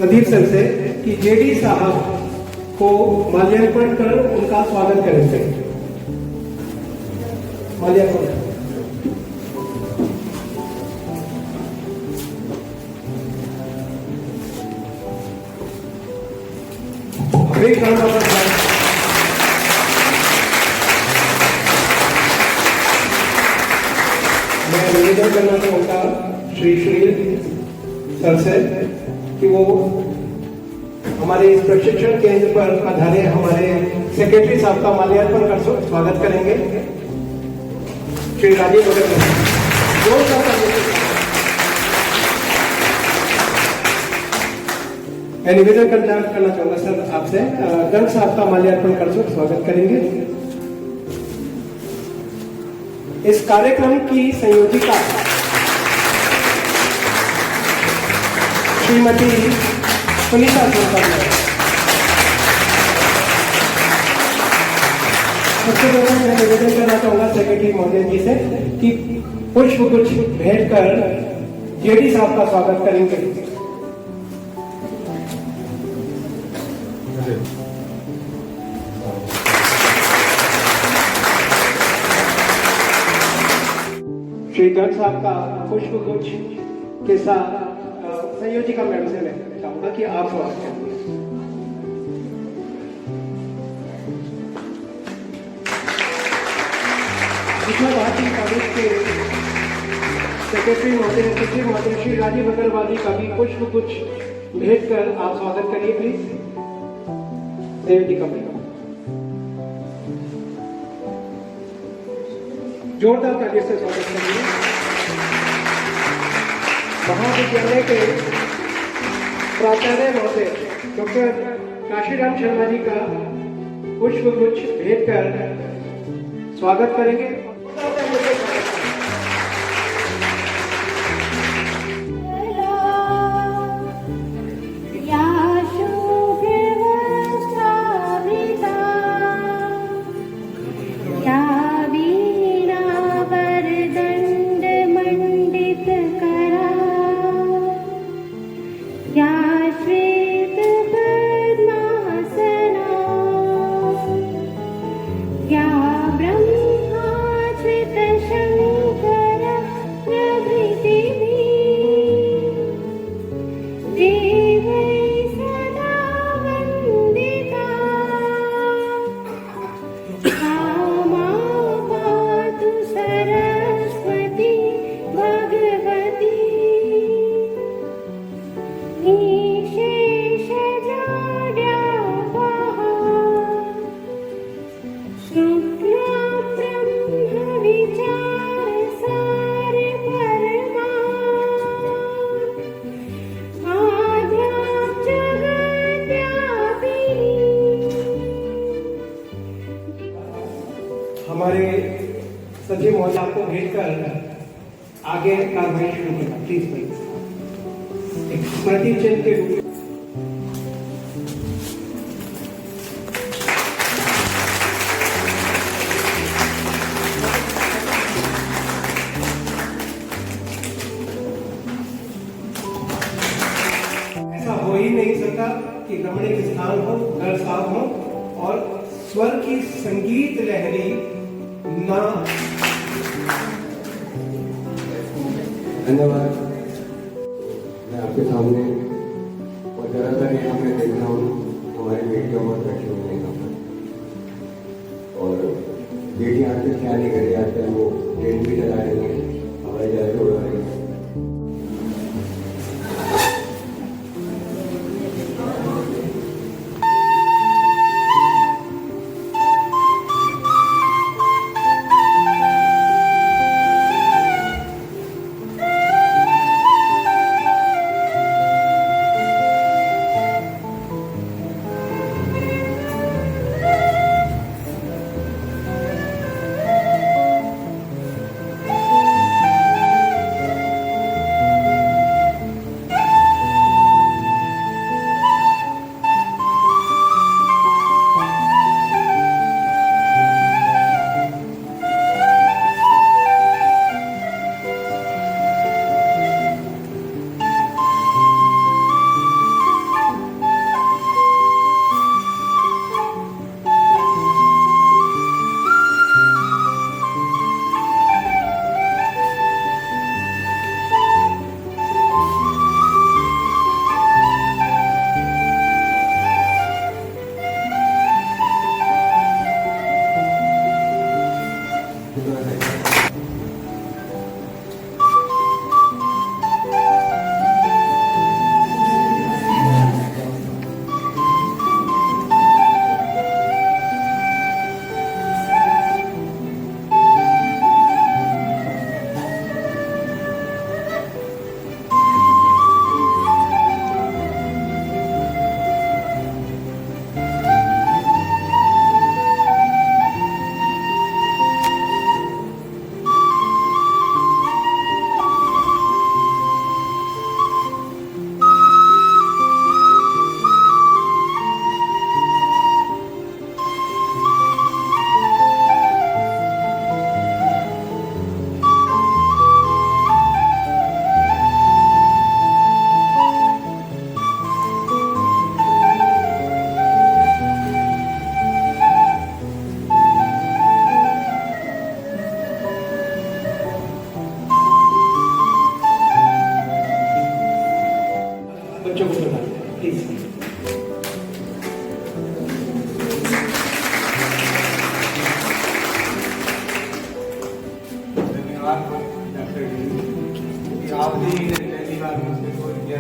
Pradeep sir से कि JD साहब को माल्यार्पण कर उनका स्वागत करेंगे। माल्यार्पण। Big round of applause. मैं निवेदन करना चाहूँगा श्री सर से कि वो हमारे इस प्रशिक्षण केंद्र पर पधारे हमारे सेक्रेटरी साहब का माल्यार्पण कर स्वागत करेंगे। श्री राजीव अग्रवाल। मैं निवेदन करना चाहूंगा सर आपसे गर्ग साहब का माल्यार्पण कर स्वागत करेंगे। इस कार्यक्रम की संयोजिका श्रीमती सुनीता सरकार है। सबसे पहले मैं निवेदन करना चाहूंगा सेक्रेटरी महोदय जी से कि पुष्प कुछ भेंट कर जेडी साहब का स्वागत करेंगे। श्री गर्ग साहब का पुष्प गुच्छ के साथ संयोजिका मैडम से मैं चाहूंगा कि आप स्वागत करें। भारती कॉलेज के सेक्रेटरी महोदय सचिव महोदय श्री राजीव अग्रवाल का भी पुष्प गुच्छ भेंट कर आप स्वागत करिए प्लीज। संयोजिका मैडम जोरदार ताली से स्वागत करिए। महाविद्यालय के प्राचार्य महोदय डॉक्टर काशीराम शर्मा जी का पुष्प गुच्छ भेंट कर स्वागत करेंगे। हमारे सचिव महोदय आपको भेंट कर आगे कार्रवाई शुरू करना प्लीज। एक स्मृति चिन्ह के रूप ऐसा हो ही नहीं सकता कि रमणीक स्थान हो, घर साफ हो और स्वर की संगीत लहरी ना। धन्यवाद। मैं आपके सामने और ज़्यादातर यहाँ पे देख रहा हूँ हमारी बेटियों को बैठी हुई है यहाँ पर, और बेटी आजकल क्या नहीं करी, आजकल वो ट्रेन भी चला रही है, हवाई जहाज उड़ा रही है।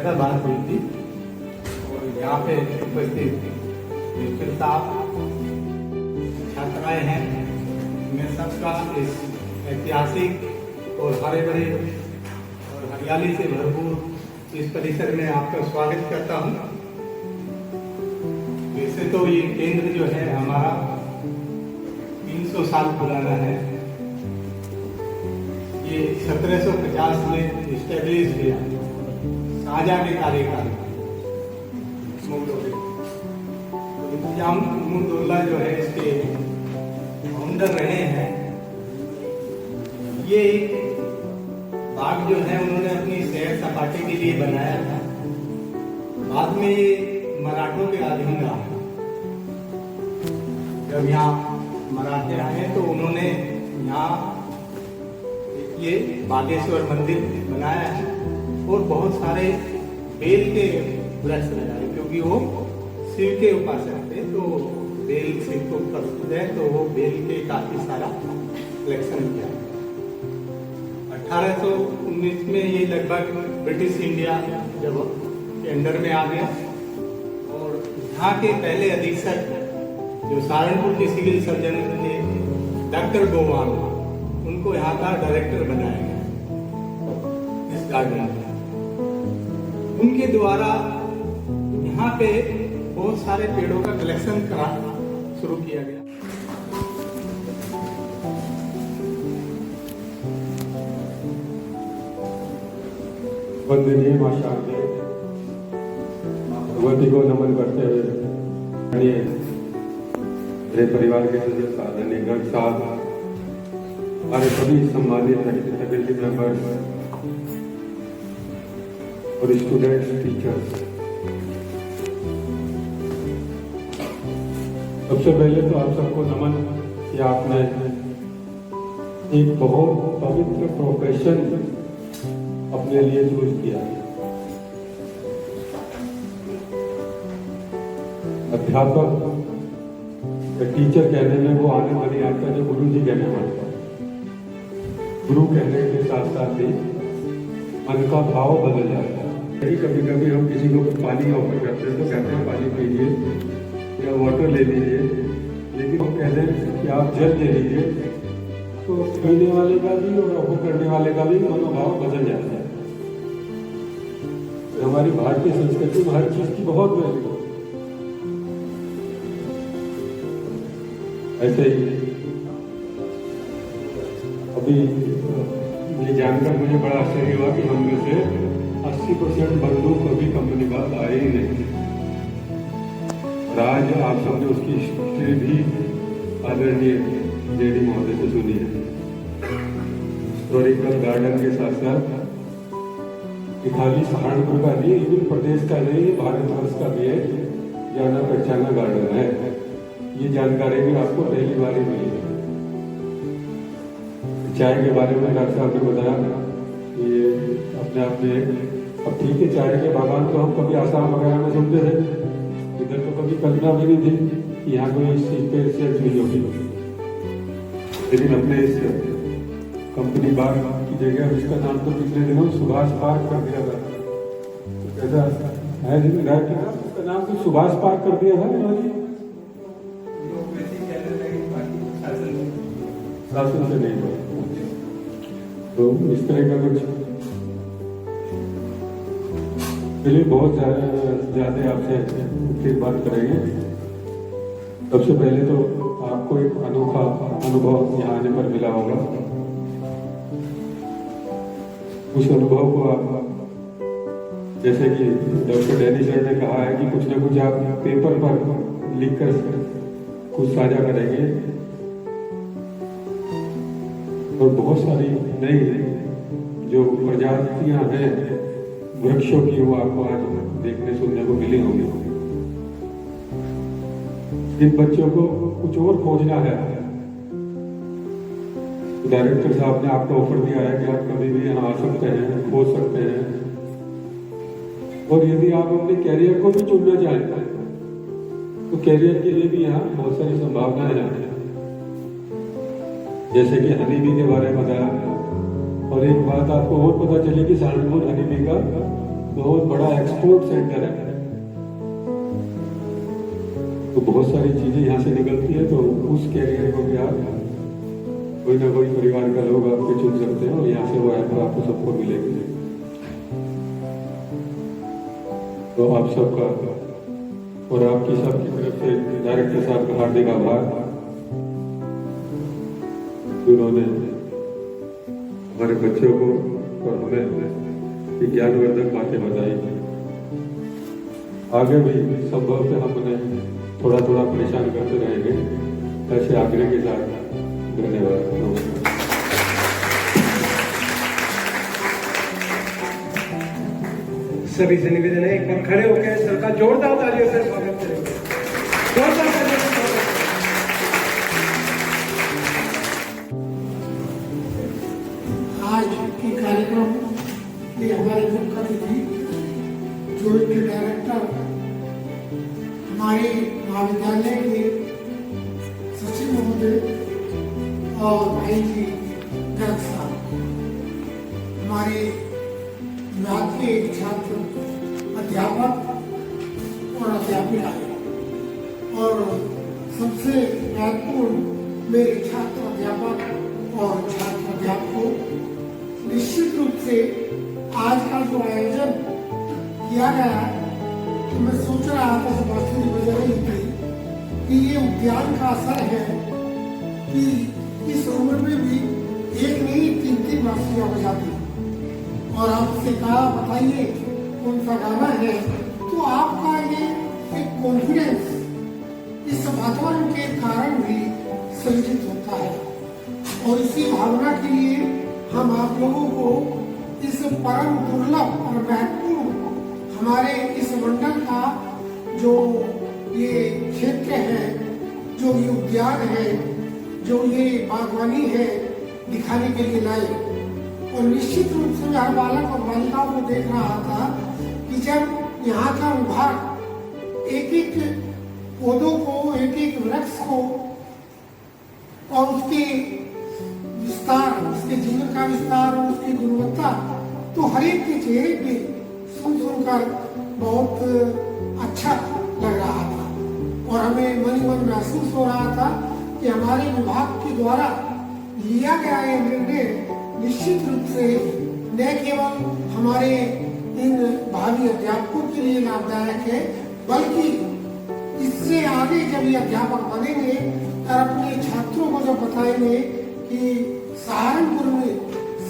बकायदा बात हुई थी और यहाँ पे उपस्थित मिस्टर साहब, छात्राएं हैं, मैं सबका इस ऐतिहासिक और हरे भरे और हरियाली से भरपूर इस परिसर में आपका स्वागत करता हूँ। वैसे तो ये केंद्र जो है हमारा 300 साल पुराना है। ये 1750 में इस्टेब्लिश किया शाहजहां के कार्यकाल में। इंतजाम उमरदौला जो है इसके फाउंडर रहे हैं। ये एक बाग जो है उन्होंने अपनी सैर सपाटे के लिए बनाया था। बाद में ये मराठों के अधीन रहा। जब यहाँ मराठे आए तो उन्होंने यहाँ ये बागेश्वर मंदिर बनाया है और बहुत सारे बेल के वृक्ष लगाए, क्योंकि वो शिव के उपासक थे। तो बेल शिव को प्रसिद्ध है, तो वो बेल के काफी सारा कलेक्शन किया। 1819 में ये लगभग ब्रिटिश इंडिया जब के अंडर में आ गया और यहाँ के पहले अधीक्षक जो सहारनपुर के सिविल सर्जन थे डॉक्टर गोवाल, उनको यहाँ का डायरेक्टर बनाया गया इस गार्डन में। उनके द्वारा यहाँ पे बहुत सारे पेड़ों का कलेक्शन करा शुरू किया गया। वंदनीय मां शारदे, भगवती को नमन करते हुए मेरे परिवार के सदस्य आदरणीय गर्ग साहब, हमारे सभी सम्मानित फैकल्टी मेंबर्स और स्टूडेंट्स, टीचर्स, सबसे पहले तो आप सबको नमन कि आपने एक बहुत पवित्र प्रोफेशन अपने लिए चूज किया। अध्यापक या टीचर कहने में वो आने वाली आता जो गुरु जी कहने वाले। गुरु कहने के साथ साथ ही मन का भाव बदल जाता है। कभी कभी हम किसी को पानी ऑफर करते हैं तो कहते हैं पानी पीजिए या वाटर ले लीजिए, लेकिन हम कहते हैं कि आप जल ले लीजिए, तो पीने वाले का भी और ऑफर करने वाले का भी मनोभाव बदल जाता है। हमारी भारतीय संस्कृति में हर चीज की बहुत वैल्यू है। ऐसे ही अभी ये जानकर मुझे बड़ा आश्चर्य हुआ कि हम में से 80% बंदूक अभी कंपनी बात आए ही नहीं। आज आप सबने उसकी हिस्ट्री भी आदरणीय जेडी महोदय से सुनी है। हिस्टोरिकल गार्डन के साथ साथ खाली सहारनपुर का नहीं, इवन प्रदेश का नहीं, भारतवर्ष का भी है जाना पहचाना गार्डन है। ये जानकारी भी आपको पहली बार ही मिली है। चाय के बारे में डॉक्टर साहब ने बताया, ये अपने आप में अब ठीक है, चाय के बागान तो हम कभी आसाम वगैरह में सुनते थे, इधर तो कभी कल्पना भी नहीं थी कि यहाँ कोई इस चीज पे रिसर्च हुई होगी। लेकिन अपने इस कंपनी बाग की जगह उसका नाम तो पिछले दिनों सुभाष पार्क कर दिया था। कैसा है उसका नाम तो सुभाष पार्क कर दिया था। शासन से नहीं हुआ, तो इस तरह का कुछ चलिए बहुत ज्यादा आपसे फिर बात करेंगे। सबसे पहले तो आपको एक अनोखा अनुभव यहाँ आने पर मिला होगा। उस अनुभव को आप, जैसे कि डॉक्टर डैनी सर ने कहा है कि कुछ ना कुछ आप पेपर पर लिखकर कुछ साझा करेंगे और बहुत सारी नई जो प्रजातियां हैं वृक्षों की, वो आपको आज देखने सुनने को मिली होगी। इन बच्चों को कुछ और खोजना है। डायरेक्टर साहब ने आपको ऑफर दिया है कि आप कभी भी यहाँ आ सकते हैं, खोज सकते हैं, और यदि आप अपने कैरियर को भी चुनना चाहते हैं तो कैरियर के लिए भी यहाँ बहुत सारी संभावनाएं हैं। जैसे कि हनी बी के बारे में बताया, और एक बात आपको और पता चली कि सहारनपुर हनी बी का बहुत बड़ा एक्सपोर्ट सेंटर है, तो बहुत सारी चीजें यहाँ से निकलती है। तो उस कैरियर को भी आप कोई ना कोई परिवार का लोग आपके चुन सकते हैं और यहाँ से वो ऐप आपको सबको मिलेगी। तो आप सबका और आपकी सबकी तरफ से डायरेक्टर साहब का हार्दिक आभार, जिन्होंने हमारे बच्चों को और हमें ज्ञानवर्धक बातें बताई। आगे भी संभव से हम उन्हें थोड़ा थोड़ा परेशान करते रहेंगे, ऐसे आग्रह के साथ। धन्यवाद, नमस्कार। सभी से निवेदन है, एक बार खड़े होकर सर का जोरदार तालियों से स्वागत करेंगे। जोरदार तालियों से स्वागत करेंगे। आज के कार्यक्रम के हमारे मुख्य अतिथि जो इनके डायरेक्टर हमारे महाविद्यालय के सचिव महोदय और भाई जी गर्ग साहब, हमारे विभाग के एक छात्र अध्यापक और अध्यापिका, और सबसे महत्वपूर्ण मेरे छात्र अध्यापक और छात्र अध्यापकों, निश्चित रूप से आज का जो आयोजन किया गया है, तो मैं सोच रहा था जब बातचीत बज रही थी कि ये उद्यान का असर है कि इस उम्र में भी एक नहीं 3-3 बांसुरियां बजाती, और आपसे कहा बताइए कौन सा गाना है, तो आपका ये एक कॉन्फिडेंस इस वातावरण के कारण भी सृजित होता है। और इसी भावना के लिए हम आप लोगों को इस परम दुर्लभ और महत्वपूर्ण हमारे इस मंडल का जो ये क्षेत्र है, जो ये उद्यान है, जो ये बागवानी है, दिखाने के लिए लाए। और निश्चित रूप से हर बालक और बालिकाओं को देख रहा था कि जब यहाँ का विभाग एक एक पौधों को, एक एक वृक्ष को और उसके विस्तार, उसके जीवन का विस्तार और उसकी गुणवत्ता, तो हर एक के चेहरे पे सुनकर बहुत अच्छा लग रहा था। और हमें मन ही मन महसूस हो रहा था कि हमारे विभाग के द्वारा लिया गया ये निर्णय निश्चित रूप से न केवल हमारे इन भावी अध्यापकों के लिए लाभदायक है, बल्कि इससे आगे जब ये अध्यापक बनेंगे और अपने छात्रों को जब बताएंगे कि सहारनपुर में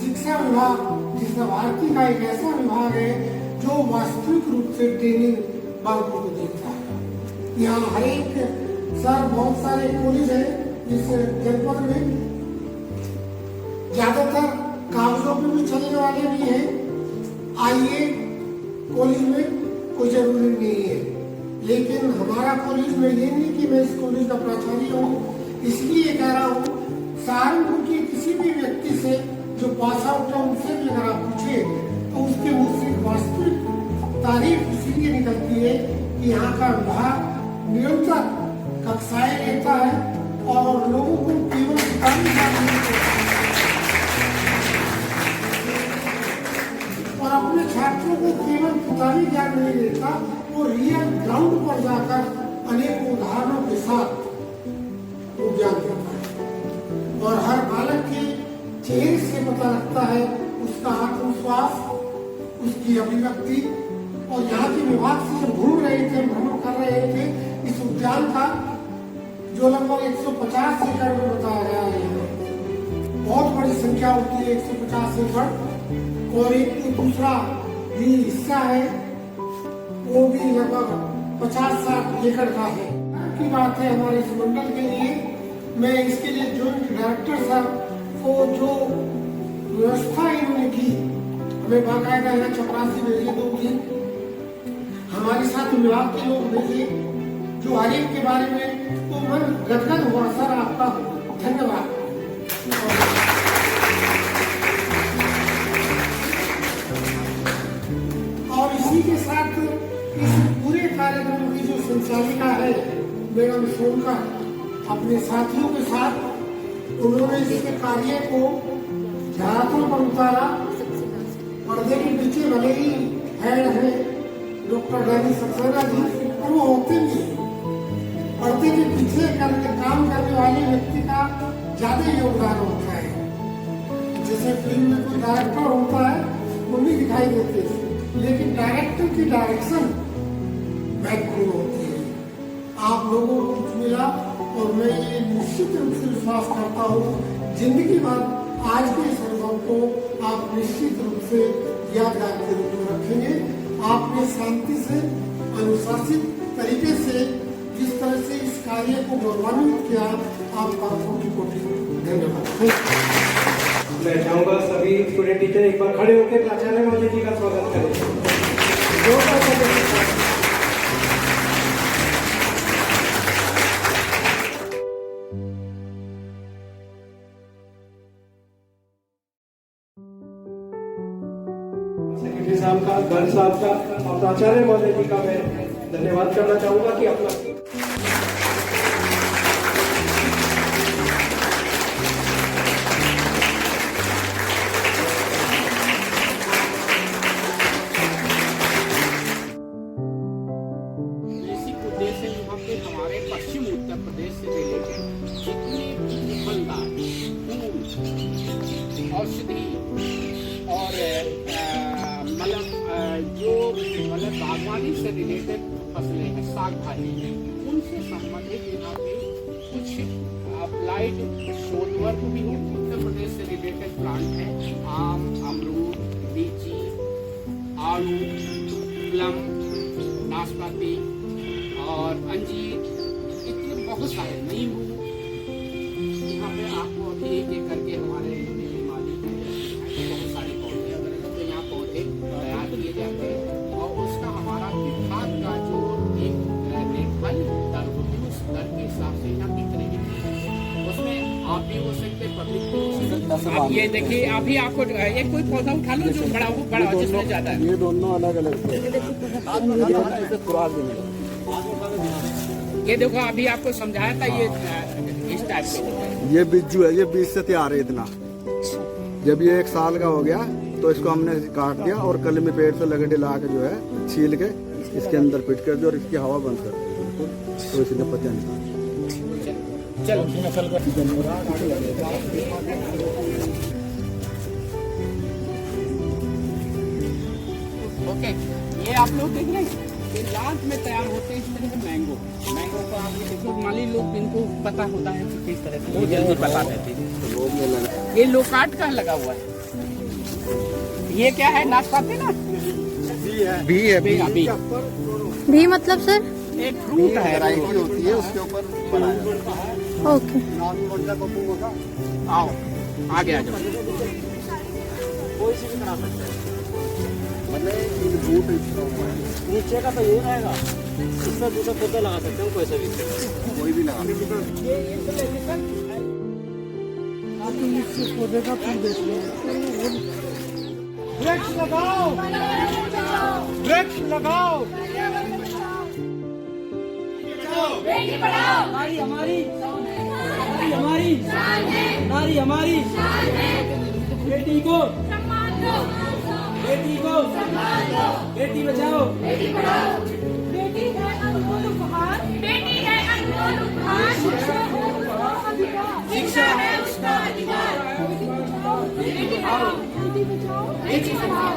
शिक्षा विभाग, जिसका भारती का एक ऐसा विभाग है जो वास्तविक रूप से ट्रेनिंग बालकों को देता है। यहाँ हर एक सर बहुत सारे कॉलेज है इस जनपद में, ज्यादातर कागजों पे भी चलने वाले भी हैं। आइए कॉलेज में कोई जरूरी नहीं है, लेकिन हमारा कॉलेज में ये नहीं कि मैं इस कॉलेज का प्राचार्य हूँ, इसलिए कह रहा हूँ सहारनपुर के किसी भी व्यक्ति से जो पास आउट है उनसे भी अगर आप पूछे तो उसके मुंह से वास्तविक तारीफ इसीलिए निकलती है कि यहाँ का विभाग निरंतर कक्षाएं लेता है और लोगों को केवल किताबी ज्ञान नहीं देता और अपने छात्रों को केवल किताबी ज्ञान नहीं देता, वो रियल ग्राउंड पर जाकर अनेक उदाहरणों के साथ वो ज्ञान देता है। और हर बालक के चेहरे से पता लगता है उसका आत्मविश्वास, उसकी अभिव्यक्ति। और यहाँ के विभाग से जब घूम रहे थे, भ्रमण कर रहे थे इस उद्यान का, जो लगभग 150 एकड़ में बताया गया है, बहुत बड़ी संख्या होती है 150 एकड़। और एक तो दूसरा भी हिस्सा है वो भी लगभग 50-60 एकड़ का है। की बात है हमारे इस मंडल के लिए। मैं इसके लिए जॉइंट डायरेक्टर साहब को जो व्यवस्था इन्होंने की, हमें बाकायदा यहाँ चपरासी भेजे 2 दिन, हमारे साथ विभाग के लोग भेजे जो हर एक के बारे में तो मन गदगद हुआ। सर आपका धन्यवाद। और इसी के साथ इस पूरे कार्यक्रम की जो संचालिका है मैडम सोनकर, अपने साथियों के साथ उन्होंने इसके कार्य को धरातल पर उतारा। पर्दे के पीछे भले ही हेड है डॉक्टर डैनी सक्सेना जी, और वो होते भी हैं। पर्दे के पीछे काम करने वाले व्यक्ति का ज्यादा योगदान होता है। जैसे फिल्म में कोई डायरेक्टर होता है वो नहीं दिखाई देते, लेकिन डायरेक्टर की डायरेक्शन महत्वपूर्ण होती है। आप लोगों को कुछ मिला और मैं ये निश्चित रूप से विश्वास करता हूँ जिंदगी भर आज के इस अनुभव को आप निश्चित रूप से यादगार के रूप में रखेंगे। आपने शांति से अनुशासित तरीके से जिस तरह से इस कार्य को गौरवान्वित किया, आपका कोटि धन्यवाद। मैं चाहूंगा सभी स्टूडेंट टीचर एक बार खड़े होकर प्राचार्य महोदय जी का स्वागत करें। जोरदार तालियां। सेक्रेटरी साहब का, गर्ग साहब का और प्राचार्य महोदय जी का मैं धन्यवाद करना चाहूंगा कि अपना हमारे पश्चिम उत्तर प्रदेश से रिलेटेड जितने भी फलदार फूल, औषधि और मतलब बागवानी से रिलेटेड फसलें हैं, साग भाजी, उनसे संबंधित यहाँ पे कुछ अप्लाइड शोध वर्क भी उत्तर प्रदेश से रिलेटेड प्लांट हैं। आम, अमरूद, लीची, आड़ू, प्लम, नाशपाती और अंजीर, इतने बहुत सारे नींबू। यहाँ पे आपको अभी एक एक करके हमारे माली बहुत सारे पौधे वगैरह तो यहाँ पौधे तैयार किए जाते हैं और उसका हमारा विभाग का जो एक निर्धारित दर होती है उस दर के हिसाब से यहाँ बिक्री भी उसमें आप भी हो सकते पब्लिक। आप ये देखिए, अभी आपको एक कोई पौधा उठा लो जो बड़ा हो, बड़ा जिसमें ज्यादा है। ये दोनों अलग अलग ये देखो अभी आपको समझाया था, ये इस टाइप से ये बिज्जू है, ये बीज से तैयार है इतना। जब ये 1 साल का हो गया तो इसको हमने काट दिया और कलमी पेड़ से लकड़ी ला के जो है छील के इसके अंदर फिट कर दिया और इसकी हवा बंद कर दी, तो इसने पत्तियां निकाल। चलो ओके, ये आप लोग देख रहे हैं ये लाट में तैयार होते हैं इस तरह से मैंगो को आप ये देखो, माली लोग इनको पता होता है कि किस तरह से, वो जल्दी बता देते हैं। ये लोकाट का लगा हुआ है। ये क्या है, नाशपाती ना? भी है, भी मतलब सर एक फ्रूट है, वैरायटी होती है उसके ऊपर बनाया। ओके। आओ आगे आ जाओ। नीचे का तो ये रहेगा, इसमें दूसरा पौधा लगा सकते हो, कोई भी कोई भी लगा पौधे का फूल देख लो। वृक्ष लगाओ, वृक्ष लगाओ। बेटी पढ़ाओ, नारी हमारी, नारी हमारी, नारी हमारी। बेटी को सम्मान दो, बेटी को सम्मान दो, बेटी बचाओ, बेटी पढ़ाओ। बेटी है अनमोल उपहार, बेटी है अनमोल उपहार। शिक्षा है उसका अधिकार। बेटी बचाओ, बेटी पढ़ाओ, बेटी पढ़ाओ।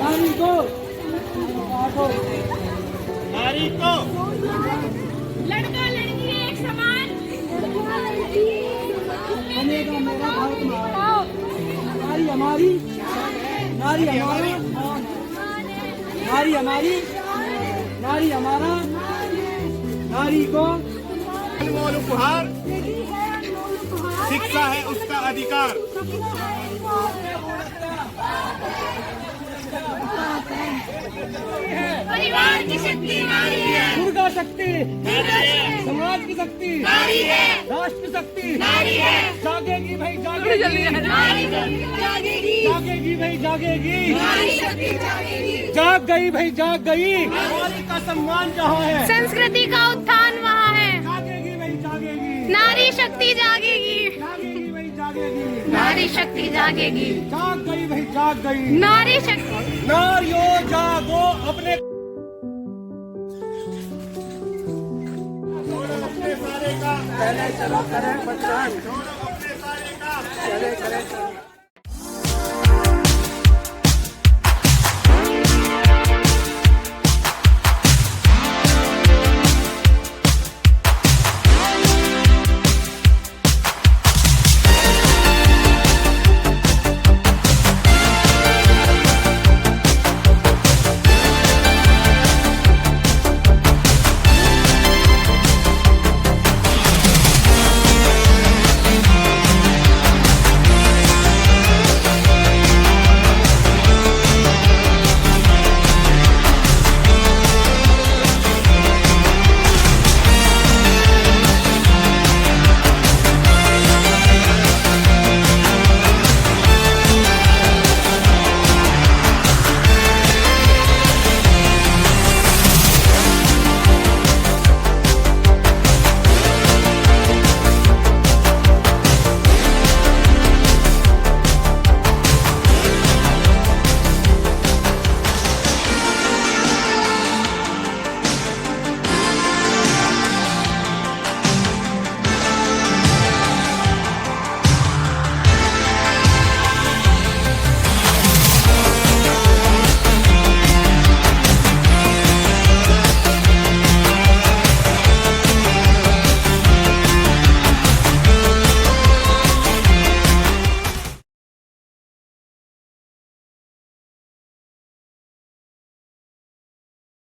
नारी को नारी को लड़का लड़की एक समान बनेगा मेरा भारत महान। नारी हमारी, नारी हमारा, नारी हमारी, नारी हमारा। नारी को अनमोल उपहार, शिक्षा है उसका अधिकार। परिवार की शक्ति नारी है, दुर्गा शक्ति, नारी है, समाज की शक्ति नारी है, राष्ट्र शक्ति नारी है। जागेगी भाई जागेगी, नारी शक्ति जागेगी, जागेगी भाई जागेगी, नारी शक्ति जागेगी। जाग गई भाई जाग गई। नारी का सम्मान जहाँ है, संस्कृति का उत्थान वहाँ है। जागेगी भाई जागेगी, नारी शक्ति जागेगी। जागेगी भाई जागेगी। जागेगी, नारी शक्ति जागेगी, जाग गई भाई जाग गई, नारी शक्ति। नारियों जागो अपने सारे काम पहले चलो करें बच्चा, छोड़ो अपने सारे काम, चले करें